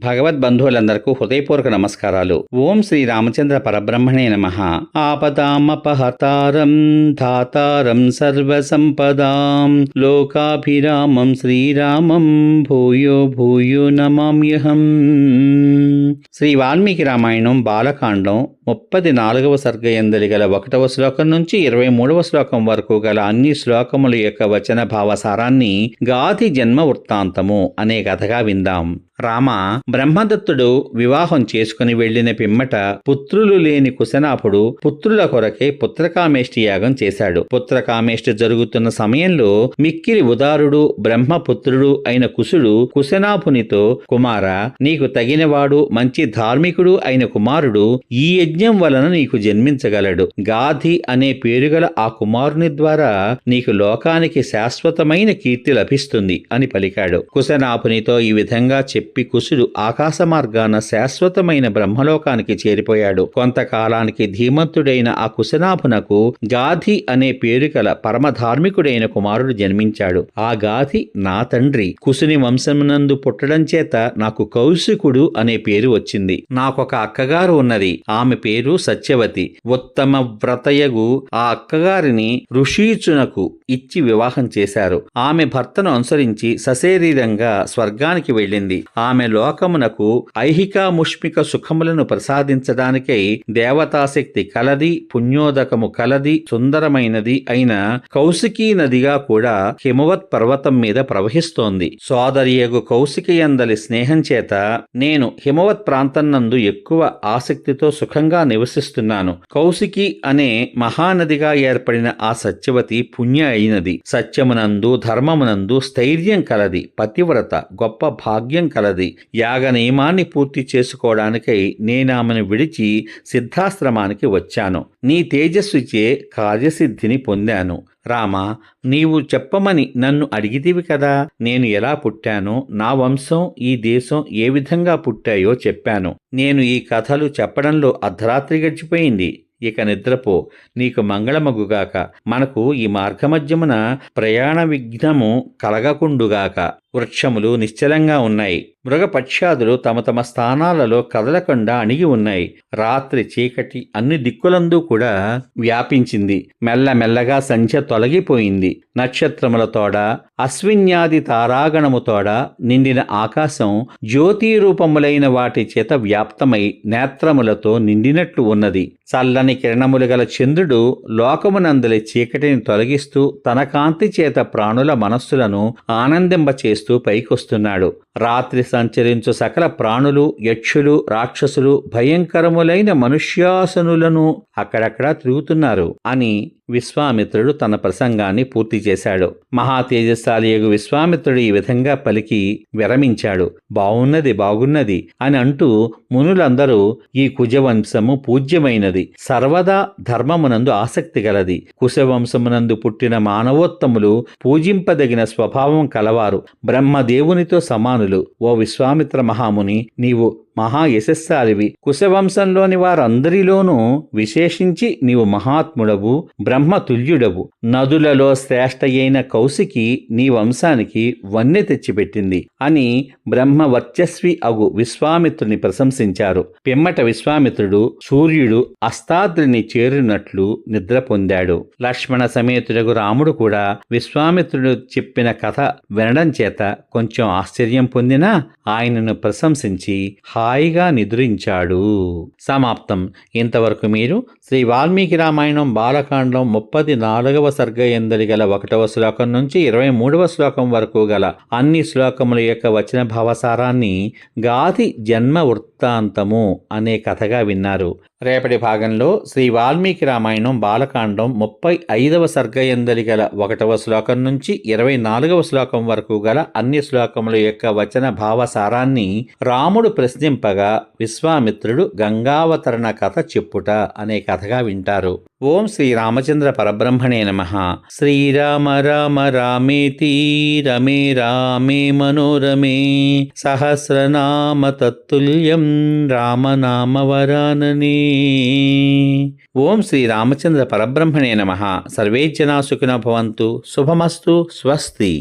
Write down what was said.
భగవద్బంధువులందరకు హృదయపూర్వక నమస్కారాలు. ఓం శ్రీ రామచంద్ర పరబ్రహ్మణే నమః. ఆపదామపహతారం ధాతారం సర్వసంపదాం లోకాభిరామం శ్రీరామం భూయో భూయో నమామ్యహం. శ్రీ వాల్మీకి రామాయణం బాలకాండం 34వ సర్గ యందలి గల 1వ శ్లోకం నుంచి 23వ శ్లోకం వరకు గల అన్ని శ్లోకముల యొక్క వచన భావసారాన్ని గాధి జన్మ వృత్తాంతము అనే కథగా విందాం. రామ, బ్రహ్మదత్తుడు వివాహం చేసుకుని వెళ్లిన పిమ్మట పుత్రులు లేని కుశనాపుడు పుత్రుల కొరకే పుత్రకామేష్టి యాగం చేశాడు. పుత్రకామేష్టి జరుగుతున్న సమయంలో మిక్కిలి ఉదారుడు బ్రహ్మపుత్రుడు అయిన కుశుడు కుశనాపునితో, కుమారా, నీకు తగినవాడు మంచి ధార్మికుడు అయిన కుమారుడు ఈ యజ్ఞం వలన నీకు జన్మించగలడు. గాధి అనే పేరుగల ఆ కుమారుని ద్వారా నీకు లోకానికి శాశ్వతమైన కీర్తి లభిస్తుంది అని పలికాడు. కుశనాపునితో ఈ విధంగా చెప్పి కుశుడు ఆకాశ మార్గాన శాశ్వతమైన బ్రహ్మలోకానికి చేరిపోయాడు. కొంతకాలానికి ధీమంతుడైన ఆ కుశనాభునకు గాధి అనే పేరు గల పరమధార్మికుడైన కుమారుడు జన్మించాడు. ఆ గాధి నా తండ్రి. కుశుని వంశమునందు పుట్టడం చేత నాకు కౌశికుడు అనే పేరు వచ్చింది. నాకొక అక్కగారు ఉన్నది. ఆమె పేరు సత్యవతి. ఉత్తమ వ్రతయగు ఆ అక్కగారిని ఋషీచునకు ఇచ్చి వివాహం చేశారు. ఆమె భర్తను అనుసరించి సశరీరంగా స్వర్గానికి వెళ్ళింది. ఆమె లోకమునకు ఐహిక ముష్మిక సుఖములను ప్రసాదించడానికై దేవతాశక్తి కలది, పుణ్యోదకము కలది, సుందరమైనది అయిన కౌశికీ నదిగా కూడా హిమవత్ పర్వతం మీద ప్రవహిస్తోంది. సోదరియగు కౌశికయందలి స్నేహం చేత నేను హిమవత్ ప్రాంతం నందు ఎక్కువ ఆసక్తితో సుఖంగా నివసిస్తున్నాను. కౌశికి అనే మహానదిగా ఏర్పడిన ఆ సత్యవతి పుణ్య అయినది. సత్యమునందు ధర్మమునందు స్థైర్యం కలది, పతివ్రత, గొప్ప భాగ్యం కలది. యాగ నియమాన్ని పూర్తి చేసుకోవడానికై నేనామెను విడిచి సిద్ధాశ్రమానికి వచ్చాను. నీ తేజస్సుచే కార్యసిద్ధిని పొందాను. రామా, నీవు చెప్పమని నన్ను అడిగితివి కదా. నేను ఎలా పుట్టానో, నా వంశం ఈ దేశం ఏ విధంగా పుట్టాయో చెప్పాను. నేను ఈ కథలు చెప్పడంలో అర్ధరాత్రి గడిచిపోయింది. ఇక నిద్రపో, నీకు మంగళమగుగాక. మనకు ఈ మార్గమధ్యమున ప్రయాణ విఘ్నము కలగకుండుగాక. వృక్షములు నిశ్చలంగా ఉన్నాయి. మృగపక్ష్యాదులు తమ తమ స్థానాలలో కదలకుండా అణిగి ఉన్నాయి. రాత్రి చీకటి అన్ని దిక్కులందు కూడా వ్యాపించింది. మెల్లమెల్లగా సంధ్య తొలగిపోయింది. నక్షత్రములతోడ అశ్విన్యాది తారాగణముతోడ నిండిన ఆకాశం జ్యోతిరూపములైన వాటి చేత వ్యాప్తమై నేత్రములతో నిండినట్లు ఉన్నది. చల్లని కిరణములు గల చంద్రుడు లోకమునందలి చీకటిని తొలగిస్తూ తన కాంతి చేత ప్రాణుల మనస్సులను ఆనందింపచేస్తూ పైకొస్తున్నాడు. రాత్రి సంచరించు సకల ప్రాణులు, యక్షులు, రాక్షసులు, భయంకరములైన మనుష్యాసనులను అక్కడక్కడా తిరుగుతున్నారు అని విశ్వామిత్రుడు తన ప్రసంగాన్ని పూర్తి చేశాడు. మహా తేజస్శాలియగు విశ్వామిత్రుడు ఈ విధంగా పలికి విరమించాడు. బాగున్నది అని అంటూ మునులందరూ ఈ కుజవంశము పూజ్యమైనది, సర్వదా ధర్మమునందు ఆసక్తి గలది. కుశవంశమునందు పుట్టిన మానవోత్తములు పూజింపదగిన స్వభావం కలవారు, బ్రహ్మదేవునితో సమానులు. ఓ విశ్వామిత్ర మహాముని, నీవు మహా యశస్సాలివి. కుశవంశంలోని వారందరిలోనూ విశేషించి నీవు మహాత్ముడవు, బ్రహ్మతుల్యుడవు. నదులలో శ్రేష్టయైన కౌశికి నీ వంశానికి వన్నె తెచ్చిపెట్టింది అని బ్రహ్మవర్చస్వి అగు విశ్వామిత్రుని ప్రశంసించారు. పిమ్మట విశ్వామిత్రుడు సూర్యుడు అస్తాద్రిని చేరినట్లు నిద్ర పొందాడు. లక్ష్మణ సమేతుడగు రాముడు కూడా విశ్వామిత్రుడు చెప్పిన కథ వినడం చేత కొంచెం ఆశ్చర్యం పొందినా ఆయనను ప్రశంసించి హాయిగా నిద్రించాడు. సమాప్తం. ఇంతవరకు మీరు శ్రీ వాల్మీకి రామాయణం బాలకాండం 34వ సర్గ యందలి గల 1వ శ్లోకం నుంచి 23వ శ్లోకం వరకు గల అన్ని శ్లోకముల యొక్క వచన భావసారాన్ని గాధి జన్మ వృత్తాంతము అనే కథగా విన్నారు. రేపటి భాగంలో శ్రీ వాల్మీకి రామాయణం బాలకాండం 35వ సర్గ యందలి గల 1వ శ్లోకం నుంచి 24వ శ్లోకం వరకు గల అన్ని శ్లోకముల యొక్క వచన భావసారాన్ని రాముడు ప్రశ్నింపగా విశ్వామిత్రుడు గంగావతరణ కథ చెప్పుట అనే కథగా వింటారు. ఓం శ్రీ రామచంద్ర పరబ్రహ్మణే నమః. శ్రీరామ రామ రామేతి రమే రామే మనోరమే సహస్రనామ తత్తుల్యం రామనామ వరాననే. ఓం శ్రీ రామచంద్ర పరబ్రహ్మణే నమః. సర్వే జనా సుఖినో భవంతు. శుభమస్తు. స్వస్తి.